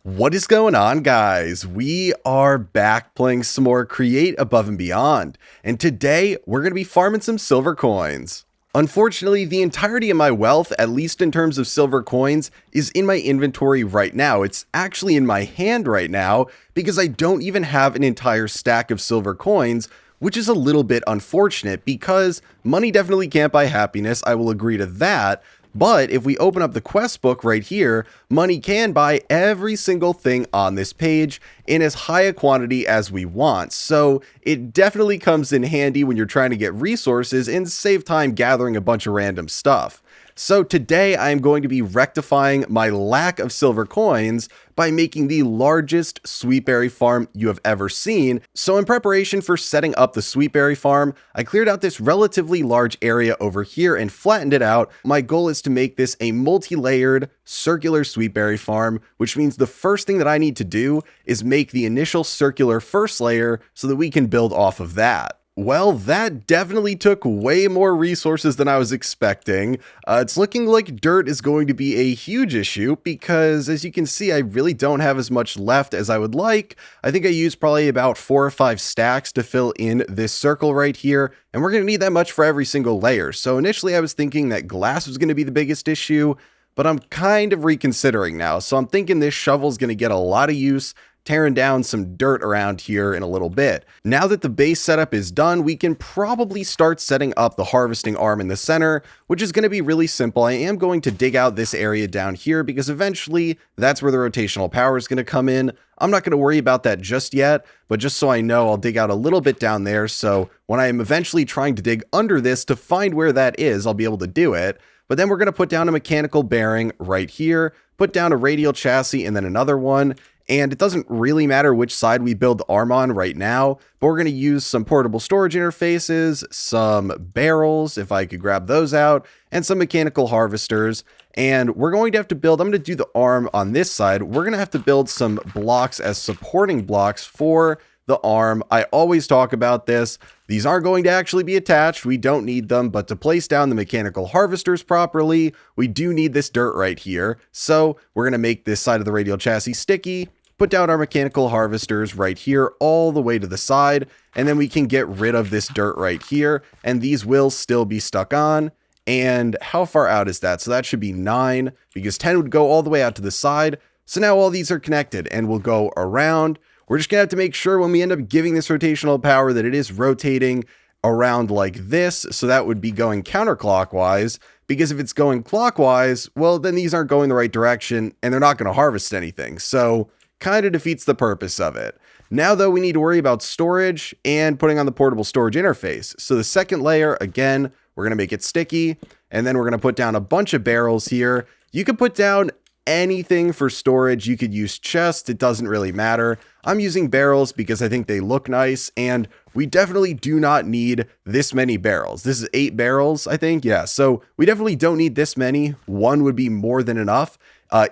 What is going on, guys? We are back playing some more Create Above and Beyond, and today we're going to be farming some silver coins. Unfortunately, the entirety of my wealth, at least in terms of silver coins, is in my inventory right now. It's actually in my hand right now because I don't even have an entire stack of silver coins, which is a little bit unfortunate because money definitely can't buy happiness. I will agree to that. But if we open up the quest book right here, money can buy every single thing on this page in as high a quantity as we want. So it definitely comes in handy when you're trying to get resources and save time gathering a bunch of random stuff. So today I'm going to be rectifying my lack of silver coins by making the largest sweetberry farm you have ever seen. So in preparation for setting up the sweetberry farm, I cleared out this relatively large area over here and flattened it out. My goal is to make this a multi-layered circular sweetberry farm, which means the first thing that I need to do is make the initial circular first layer so that we can build off of that. Well, that definitely took way more resources than I was expecting. It's looking like dirt is going to be a huge issue because, as you can see, I really don't have as much left as I would like. I think I used probably about 4 or 5 stacks to fill in this circle right here, and we're going to need that much for every single layer. So initially I was thinking that glass was going to be the biggest issue, but I'm kind of reconsidering now. So I'm thinking this shovel is going to get a lot of use, tearing down some dirt around here in a little bit. Now that the base setup is done, we can probably start setting up the harvesting arm in the center, which is going to be really simple. I am going to dig out this area down here because eventually that's where the rotational power is going to come in. I'm not going to worry about that just yet, but just so I know, I'll dig out a little bit down there. So when I am eventually trying to dig under this to find where that is, I'll be able to do it. But then we're going to put down a mechanical bearing right here, put down a radial chassis and then another one. And it doesn't really matter which side we build the arm on right now, but we're going to use some portable storage interfaces, some barrels, if I could grab those out, and some mechanical harvesters. And we're going to have to build, I'm going to do the arm on this side. We're going to have to build some blocks as supporting blocks for the arm. I always talk about this. These aren't going to actually be attached. We don't need them, but to place down the mechanical harvesters properly, we do need this dirt right here. So we're going to make this side of the radial chassis sticky, put down our mechanical harvesters right here all the way to the side, and then we can get rid of this dirt right here, and these will still be stuck on. And how far out is that? So that should be 9, because 10 would go all the way out to the side. So now all these are connected, and we'll go around. We're just going to have to make sure when we end up giving this rotational power that it is rotating around like this. So that would be going counterclockwise, because if it's going clockwise, well, then these aren't going the right direction and they're not going to harvest anything. So kind of defeats the purpose of it. Now, though, we need to worry about storage and putting on the portable storage interface. So the second layer, again, we're going to make it sticky, and then we're going to put down a bunch of barrels here. You could put down anything for storage. You could use chests. It doesn't really matter. I'm using barrels because I think they look nice, and we definitely do not need this many barrels. This is 8 barrels, I think. Yeah, so we definitely don't need this many. 1 would be more than enough.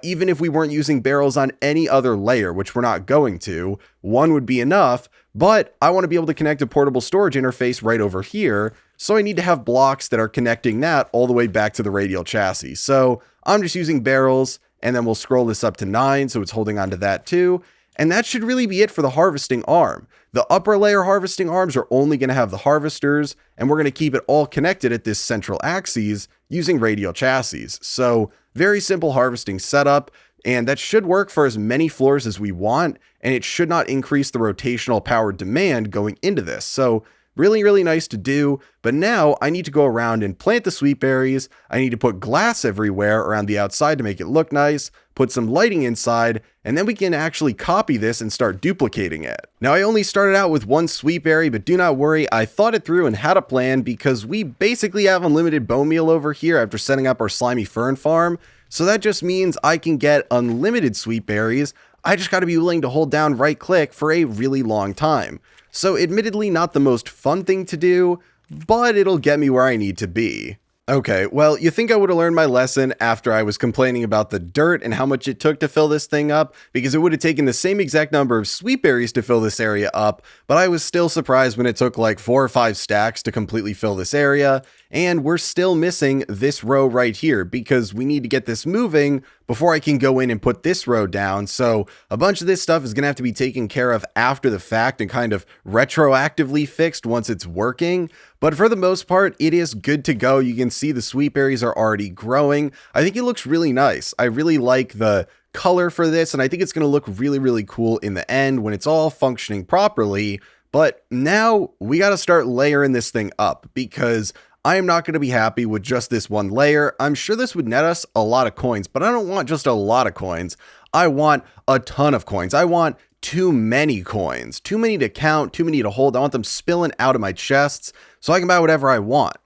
Even if we weren't using barrels on any other layer, which we're not going to, 1 would be enough. But I want to be able to connect a portable storage interface right over here. So I need to have blocks that are connecting that all the way back to the radial chassis. So I'm just using barrels, and then we'll scroll this up to 9, so it's holding on to that too. And that should really be it for the harvesting arm. The upper layer harvesting arms are only going to have the harvesters, and we're going to keep it all connected at this central axis using radial chassis. So very simple harvesting setup, and that should work for as many floors as we want, and it should not increase the rotational power demand going into this. So really, really nice to do. But now I need to go around and plant the sweet berries. I need to put glass everywhere around the outside to make it look nice, put some lighting inside, and then we can actually copy this and start duplicating it. Now, I only started out with 1 sweet berry, but do not worry. I thought it through and had a plan because we basically have unlimited bone meal over here after setting up our slimy fern farm. So that just means I can get unlimited sweet berries. I just got to be willing to hold down right click for a really long time. So admittedly not the most fun thing to do, but it'll get me where I need to be. Okay, well, you think I would have learned my lesson after I was complaining about the dirt and how much it took to fill this thing up, because it would have taken the same exact number of sweet berries to fill this area up, but I was still surprised when it took like 4 or 5 stacks to completely fill this area, And we're still missing this row right here because we need to get this moving before I can go in and put this row down. So a bunch of this stuff is going to have to be taken care of after the fact and kind of retroactively fixed once it's working. But for the most part, it is good to go. You can see the sweep berries are already growing. I think it looks really nice. I really like the color for this, and I think it's going to look really, really cool in the end when it's all functioning properly. But now we got to start layering this thing up because I am not going to be happy with just this one layer. I'm sure this would net us a lot of coins, but I don't want just a lot of coins. I want a ton of coins. I want too many coins, too many to count, too many to hold. I want them spilling out of my chests so I can buy whatever I want.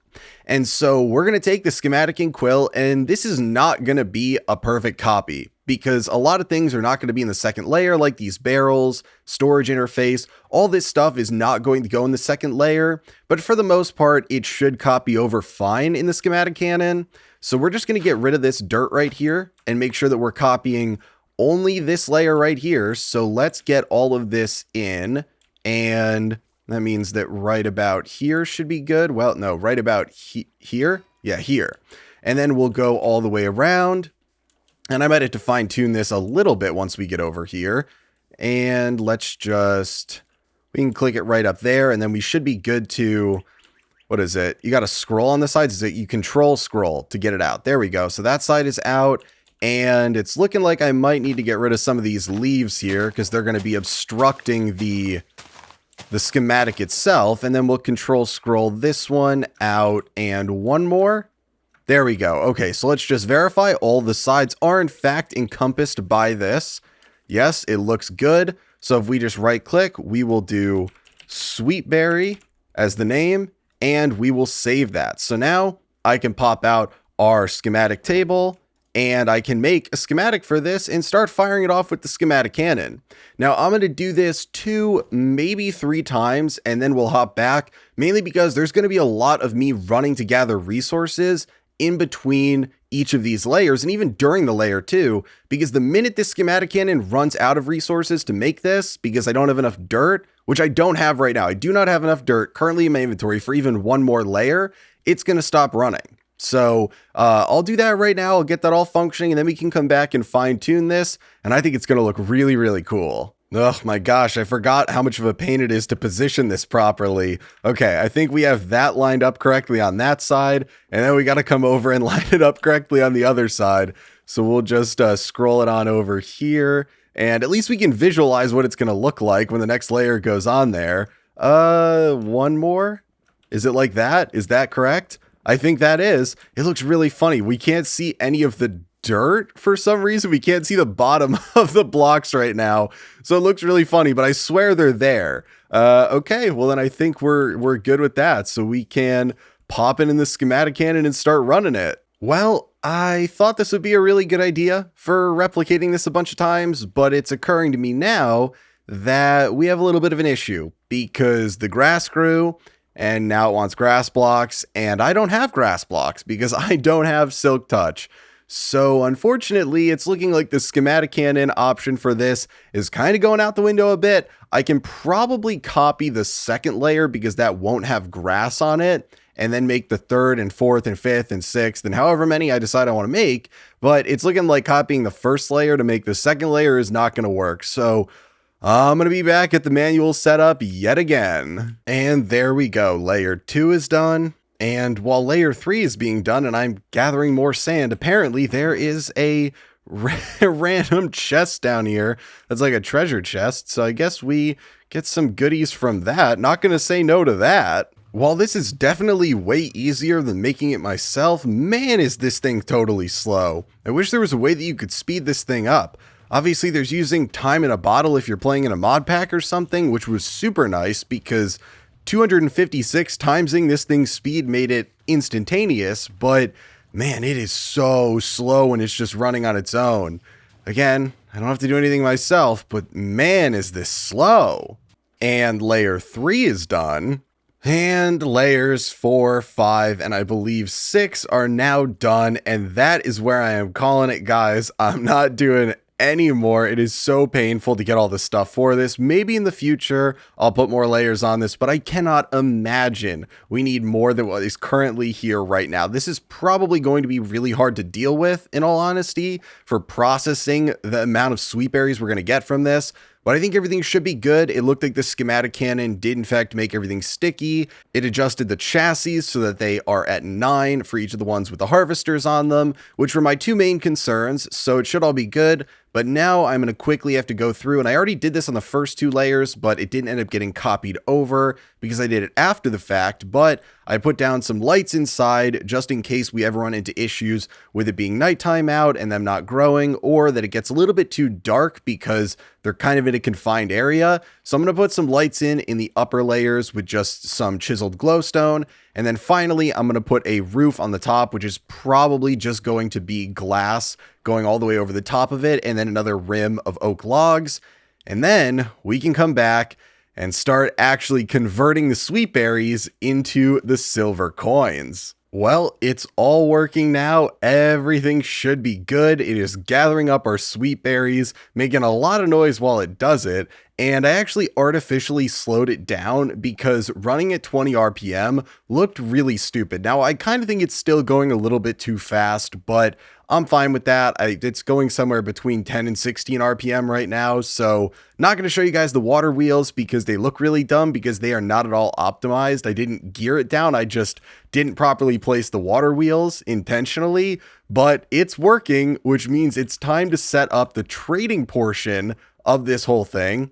And so we're going to take the schematic in Quill, and this is not going to be a perfect copy because a lot of things are not going to be in the second layer, like these barrels, storage interface. All this stuff is not going to go in the second layer, but for the most part, it should copy over fine in the schematic cannon. So we're just going to get rid of this dirt right here and make sure that we're copying only this layer right here. So let's get all of this in, and that means that right about here should be good. Well, no, right about here. Yeah, here. And then we'll go all the way around. And I might have to fine tune this a little bit once we get over here. And let's just, we can click it right up there. And then we should be good to, what is it? You got to scroll on the sides. Is it you control scroll to get it out? There we go. So that side is out. And it's looking like I might need to get rid of some of these leaves here because they're going to be obstructing the schematic itself. And then we'll control scroll this one out and one more. There we go. Okay, so let's just verify all the sides are in fact encompassed by this. Yes, it looks good. So if we just right click, we will do Sweetberry as the name, and we will save that. So now I can pop out our schematic table, and I can make a schematic for this and start firing it off with the schematic cannon. Now I'm going to do this 2, maybe 3 times, and then we'll hop back, mainly because there's going to be a lot of me running to gather resources in between each of these layers, and even during the layer 2, because the minute this schematic cannon runs out of resources to make this, because I don't have enough dirt, which I don't have right now, I do not have enough dirt currently in my inventory for even one more layer, it's going to stop running. So I'll do that right now. I'll get that all functioning, and then we can come back and fine tune this. And I think it's going to look really, really cool. Oh my gosh, I forgot how much of a pain it is to position this properly. Okay, I think we have that lined up correctly on that side, and then we got to come over and line it up correctly on the other side. So we'll just scroll it on over here, and at least we can visualize what it's going to look like when the next layer goes on there. One more? Is it like that? Is that correct? I think that is. It looks really funny. We can't see any of the dirt for some reason. We can't see the bottom of the blocks right now. So it looks really funny, but I swear they're there. Okay, well then I think we're good with that. So we can pop it in the schematic cannon and start running it. Well, I thought this would be a really good idea for replicating this a bunch of times, but it's occurring to me now that we have a little bit of an issue because the grass grew and now it wants grass blocks, and I don't have grass blocks because I don't have Silk Touch. So unfortunately, it's looking like the schematic cannon option for this is kind of going out the window a bit. I can probably copy the second layer because that won't have grass on it, and then make the third and fourth and fifth and sixth and however many I decide I want to make. But it's looking like copying the first layer to make the second layer is not going to work. So I'm going to be back at the manual setup yet again. And there we go. Layer 2 is done. And while layer 3 is being done and I'm gathering more sand, apparently there is a random chest down here that's like a treasure chest. So I guess we get some goodies from that. Not going to say no to that. While this is definitely way easier than making it myself, man, is this thing totally slow. I wish there was a way that you could speed this thing up. Obviously, there's using time in a bottle if you're playing in a mod pack or something, which was super nice because 256 timesing this thing's speed made it instantaneous, but man, it is so slow when it's just running on its own. Again, I don't have to do anything myself, but man, is this slow. And layer 3 is done. And layers 4, 5, and I believe 6 are now done. And that is where I am calling it, guys. I'm not doing anymore. It is so painful to get all this stuff for this. Maybe in the future, I'll put more layers on this, but I cannot imagine we need more than what is currently here right now. This is probably going to be really hard to deal with, in all honesty, for processing the amount of sweet berries we're going to get from this. But I think everything should be good. It looked like the schematic cannon did in fact make everything sticky. It adjusted the chassis so that they are at 9 for each of the ones with the harvesters on them, which were my two main concerns, so it should all be good. But now I'm going to quickly have to go through, and I already did this on the first 2 layers, but it didn't end up getting copied over because I did it after the fact. But I put down some lights inside just in case we ever run into issues with it being nighttime out and them not growing, or that it gets a little bit too dark because they're kind of in a confined area. So I'm going to put some lights in the upper layers with just some chiseled glowstone. And then finally, I'm going to put a roof on the top, which is probably just going to be glass going all the way over the top of it, and then another rim of oak logs. And then we can come back and start actually converting the sweet berries into the silver coins. Well, it's all working now. Everything should be good. It is gathering up our sweet berries, making a lot of noise while it does it. And I actually artificially slowed it down because running at 20 RPM looked really stupid. Now, I kind of think it's still going a little bit too fast, but I'm fine with that. It's going somewhere between 10 and 16 RPM right now. So not going to show you guys the water wheels because they look really dumb because they are not at all optimized. I didn't gear it down. I just didn't properly place the water wheels intentionally, but it's working, which means it's time to set up the trading portion of this whole thing.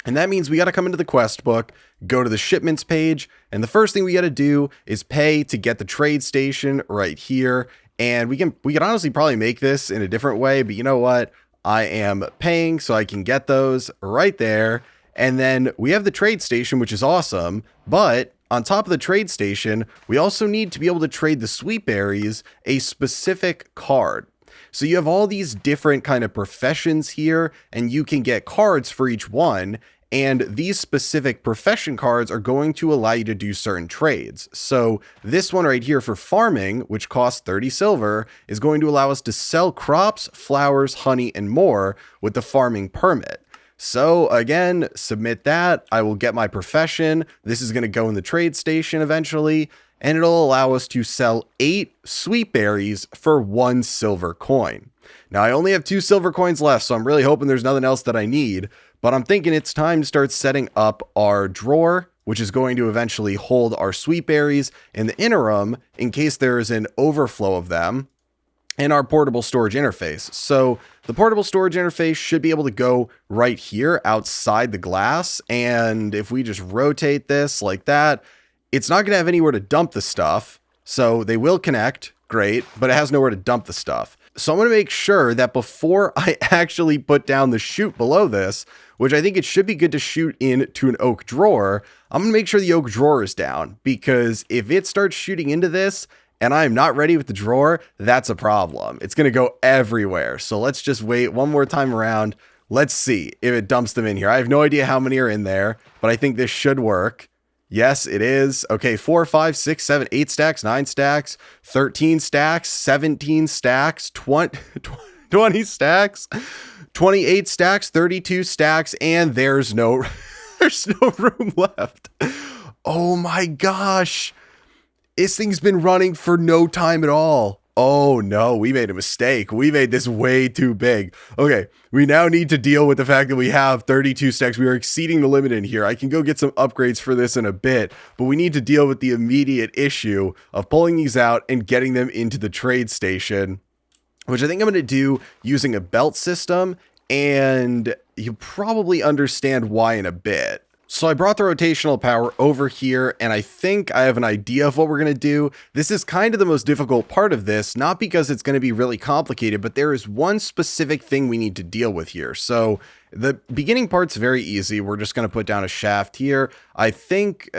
And that means we got to come into the quest book, go to the shipments page, and the first thing we got to do is pay to get the trade station right here. And we can honestly probably make this in a different way, but you know what? I am paying so I can get those right there. And then we have the trade station, which is awesome. But on top of the trade station, we also need to be able to trade the sweet berries a specific card. So you have all these different kind of professions here, and you can get cards for each one. And these specific profession cards are going to allow you to do certain trades. So this one right here for farming, which costs 30 silver, is going to allow us to sell crops, flowers, honey, and more with the farming permit. So again, submit that. I will get my profession. This is going to go in the trade station eventually, and it'll allow us to sell 8 sweet berries for 1 silver coin. Now I only have 2 silver coins left, so I'm really hoping there's nothing else that I need. But I'm thinking it's time to start setting up our drawer, which is going to eventually hold our sweet berries in the interim in case there is an overflow of them, and our portable storage interface. So the portable storage interface should be able to go right here outside the glass. And if we just rotate this like that, it's not going to have anywhere to dump the stuff. So they will connect, great, but it has nowhere to dump the stuff. So I'm going to make sure that before I actually put down the chute below this, which I think it should be good to shoot into an oak drawer, I'm going to make sure the oak drawer is down, because if it starts shooting into this and I'm not ready with the drawer, that's a problem. It's going to go everywhere. So let's just wait one more time around. Let's see if it dumps them in here. I have no idea how many are in there, but I think this should work. Yes, it is. Okay, 4, 5, 6, 7, 8 stacks, 9 stacks, 13 stacks, 17 stacks, 20 stacks, 28 stacks, 32 stacks, and there's no room left. Oh my gosh. This thing's been running for no time at all. Oh no, we made a mistake. We made this way too big. Okay, we now need to deal with the fact that we have 32 stacks. We are exceeding the limit in here. I can go get some upgrades for this in a bit, but we need to deal with the immediate issue of pulling these out and getting them into the trade station, which I think I'm going to do using a belt system, and you'll probably understand why in a bit. So I brought the rotational power over here, and I think I have an idea of what we're going to do. This is kind of the most difficult part of this, not because it's going to be really complicated, but there is one specific thing we need to deal with here. So the beginning part's very easy. We're just going to put down a shaft here. I think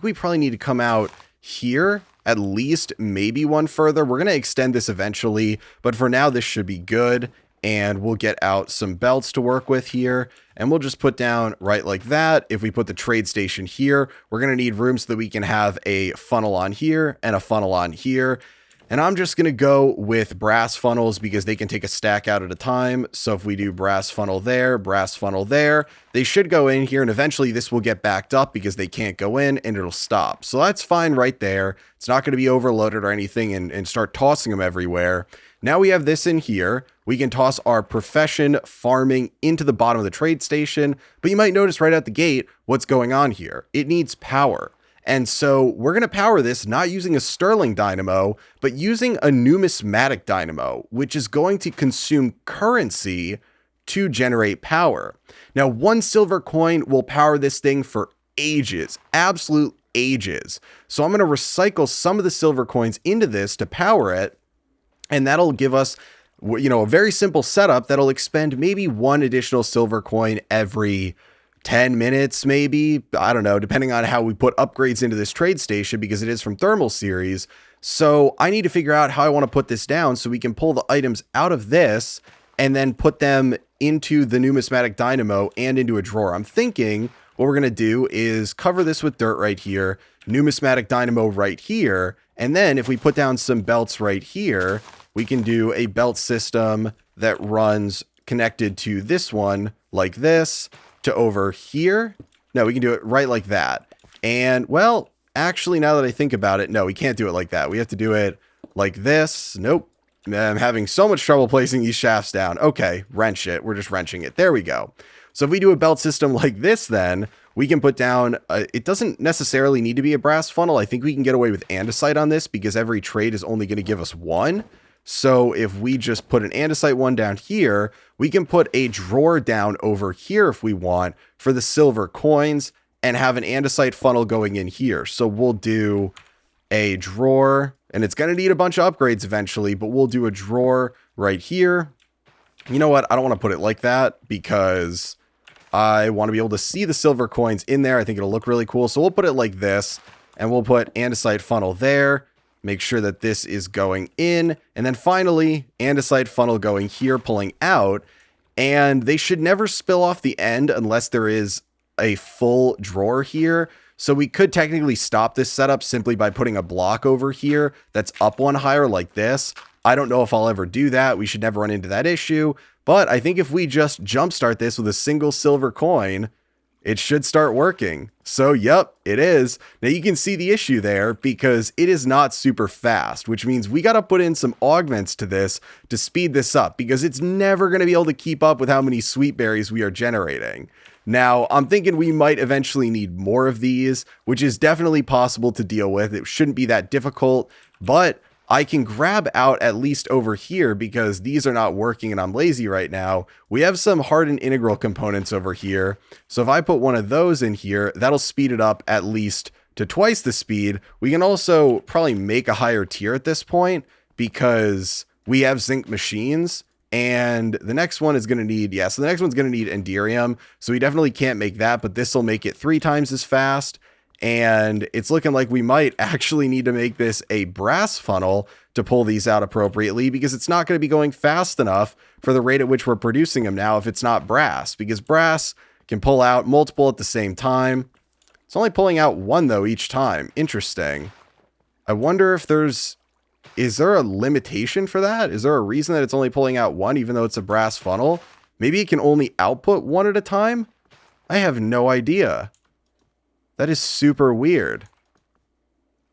we probably need to come out here, at least maybe one further. We're going to extend this eventually, but for now this should be good. And we'll get out some belts to work with here, and we'll just put down right like that. If we put the trade station here, we're going to need room so that we can have a funnel on here and a funnel on here. And I'm just going to go with brass funnels because they can take a stack out at a time. So if we do brass funnel there, they should go in here, and eventually this will get backed up because they can't go in and it'll stop. So that's fine right there. It's not going to be overloaded or anything and start tossing them everywhere. Now we have this in here. We can toss our profession farming into the bottom of the trade station, but you might notice right out the gate what's going on here. It needs power. And so we're going to power this not using a Sterling dynamo, but using a numismatic dynamo, which is going to consume currency to generate power. Now, 1 silver coin will power this thing for ages, absolute ages. So I'm going to recycle some of the silver coins into this to power it, and that'll give us, a very simple setup that'll expend maybe 1 additional silver coin every 10 minutes, maybe, I don't know, depending on how we put upgrades into this trade station, because it is from Thermal Series. So I need to figure out how I want to put this down so we can pull the items out of this and then put them into the numismatic dynamo and into a drawer. I'm thinking what we're going to do is cover this with dirt right here, numismatic dynamo right here, and then if we put down some belts right here, we can do a belt system that runs connected to this one like this, to over here. No, we can do it right like that. And well, actually, now that I think about it, no, we can't do it like that. We have to do it like this. Nope. I'm having so much trouble placing these shafts down. Okay, wrench it. We're just wrenching it. There we go. So if we do a belt system like this, then we can put down, it doesn't necessarily need to be a brass funnel. I think we can get away with andesite on this because every trade is only going to give us 1. So if we just put an andesite one down here, we can put a drawer down over here if we want for the silver coins and have an andesite funnel going in here. So we'll do a drawer, and it's going to need a bunch of upgrades eventually, but we'll do a drawer right here. You know what? I don't want to put it like that because I want to be able to see the silver coins in there. I think it'll look really cool. So we'll put it like this, and we'll put andesite funnel there. Make sure that this is going in, and then finally andesite funnel going here, pulling out, and they should never spill off the end unless there is a full drawer here. So we could technically stop this setup simply by putting a block over here that's up one higher like this. I don't know if I'll ever do that. We should never run into that issue, but I think if we just jumpstart this with a single silver coin, it should start working. So, yep, it is. Now you can see the issue there because it is not super fast, which means we got to put in some augments to this to speed this up because it's never going to be able to keep up with how many sweet berries we are generating. Now, I'm thinking we might eventually need more of these, which is definitely possible to deal with. It shouldn't be that difficult, but I can grab out at least over here because these are not working and I'm lazy right now. We have some hardened integral components over here. So if I put one of those in here, that'll speed it up at least to twice the speed. We can also probably make a higher tier at this point because we have zinc machines. And the next one is going to need, so the next one's going to need Enderium. So we definitely can't make that, but this will make it 3 times as fast. And it's looking like we might actually need to make this a brass funnel to pull these out appropriately because it's not going to be going fast enough for the rate at which we're producing them now if it's not brass, because brass can pull out multiple at the same time. It's only pulling out 1 though each time. Interesting. I wonder if is there a limitation for that? Is there a reason that it's only pulling out 1 even though it's a brass funnel? Maybe it can only output 1 at a time? I have no idea. That is super weird.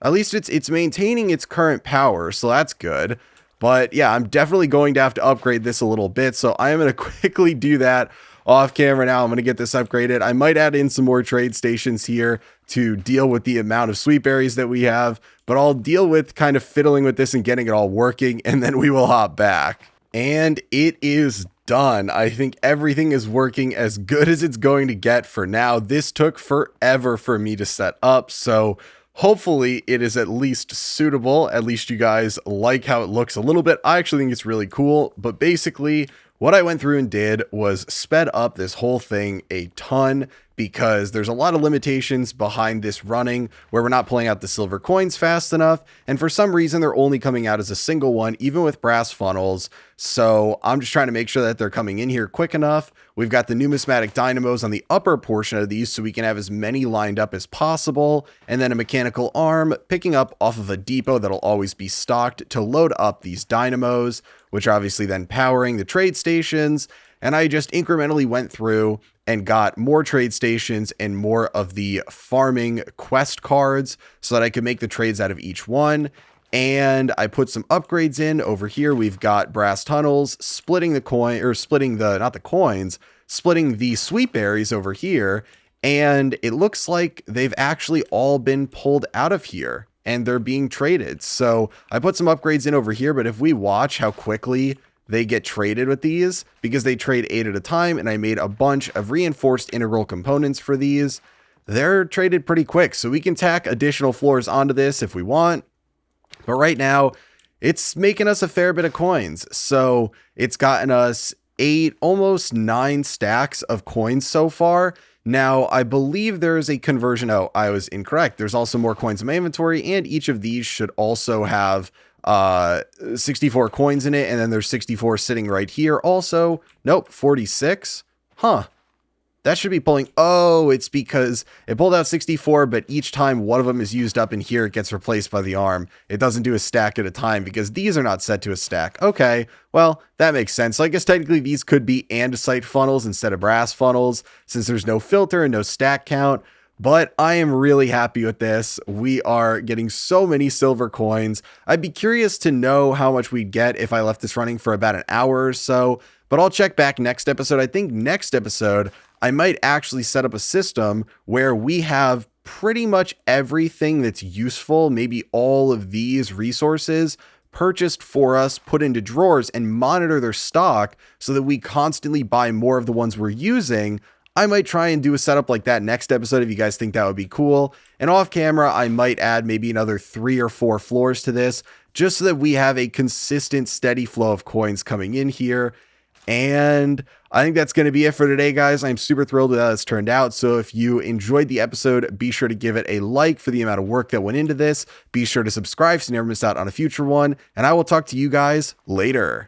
At least it's maintaining its current power, so that's good. But yeah, I'm definitely going to have to upgrade this a little bit, so I am going to quickly do that off camera now. I'm going to get this upgraded. I might add in some more trade stations here to deal with the amount of sweet berries that we have, but I'll deal with kind of fiddling with this and getting it all working, and then we will hop back. And it is done. I think everything is working as good as it's going to get for now. This took forever for me to set up, so hopefully it is at least suitable. At least you guys like how it looks a little bit. I actually think it's really cool, but basically what I went through and did was sped up this whole thing a ton because there's a lot of limitations behind this running where we're not pulling out the silver coins fast enough. And for some reason, they're only coming out as a single one, even with brass funnels. So I'm just trying to make sure that they're coming in here quick enough. We've got the numismatic dynamos on the upper portion of these so we can have as many lined up as possible. And then a mechanical arm picking up off of a depot that'll always be stocked to load up these dynamos, which are obviously then powering the trade stations. And I just incrementally went through and got more trade stations and more of the farming quest cards so that I could make the trades out of each one. And I put some upgrades in over here. We've got brass tunnels, splitting the coin, or splitting the, not the coins, splitting the sweet berries over here. And it looks like they've actually all been pulled out of here and they're being traded. So I put some upgrades in over here, but if we watch how quickly they get traded with these, because they trade 8 at a time, and I made a bunch of reinforced integral components for these, they're traded pretty quick. So we can tack additional floors onto this if we want. But right now, it's making us a fair bit of coins. So it's gotten us 8, almost 9 stacks of coins so far. Now, I believe there is a conversion. Oh, I was incorrect. There's also more coins in my inventory, and each of these should also have 64 coins in it. And then there's 64 sitting right here. Also, nope, 46. Huh. That should be pulling. Oh, it's because it pulled out 64, but each time one of them is used up in here, it gets replaced by the arm. It doesn't do a stack at a time because these are not set to a stack. Okay, well, that makes sense. So I guess technically these could be andesite funnels instead of brass funnels since there's no filter and no stack count. But I am really happy with this. We are getting so many silver coins. I'd be curious to know how much we'd get if I left this running for about an hour or so, but I'll check back next episode. I think next episode, I might actually set up a system where we have pretty much everything that's useful, maybe all of these resources purchased for us, put into drawers and monitor their stock so that we constantly buy more of the ones we're using. I might try and do a setup like that next episode if you guys think that would be cool. And off camera, I might add maybe another 3 or 4 floors to this just so that we have a consistent, steady flow of coins coming in here. And I think that's going to be it for today, guys. I'm super thrilled with how this turned out. So if you enjoyed the episode, be sure to give it a like for the amount of work that went into this. Be sure to subscribe so you never miss out on a future one. And I will talk to you guys later.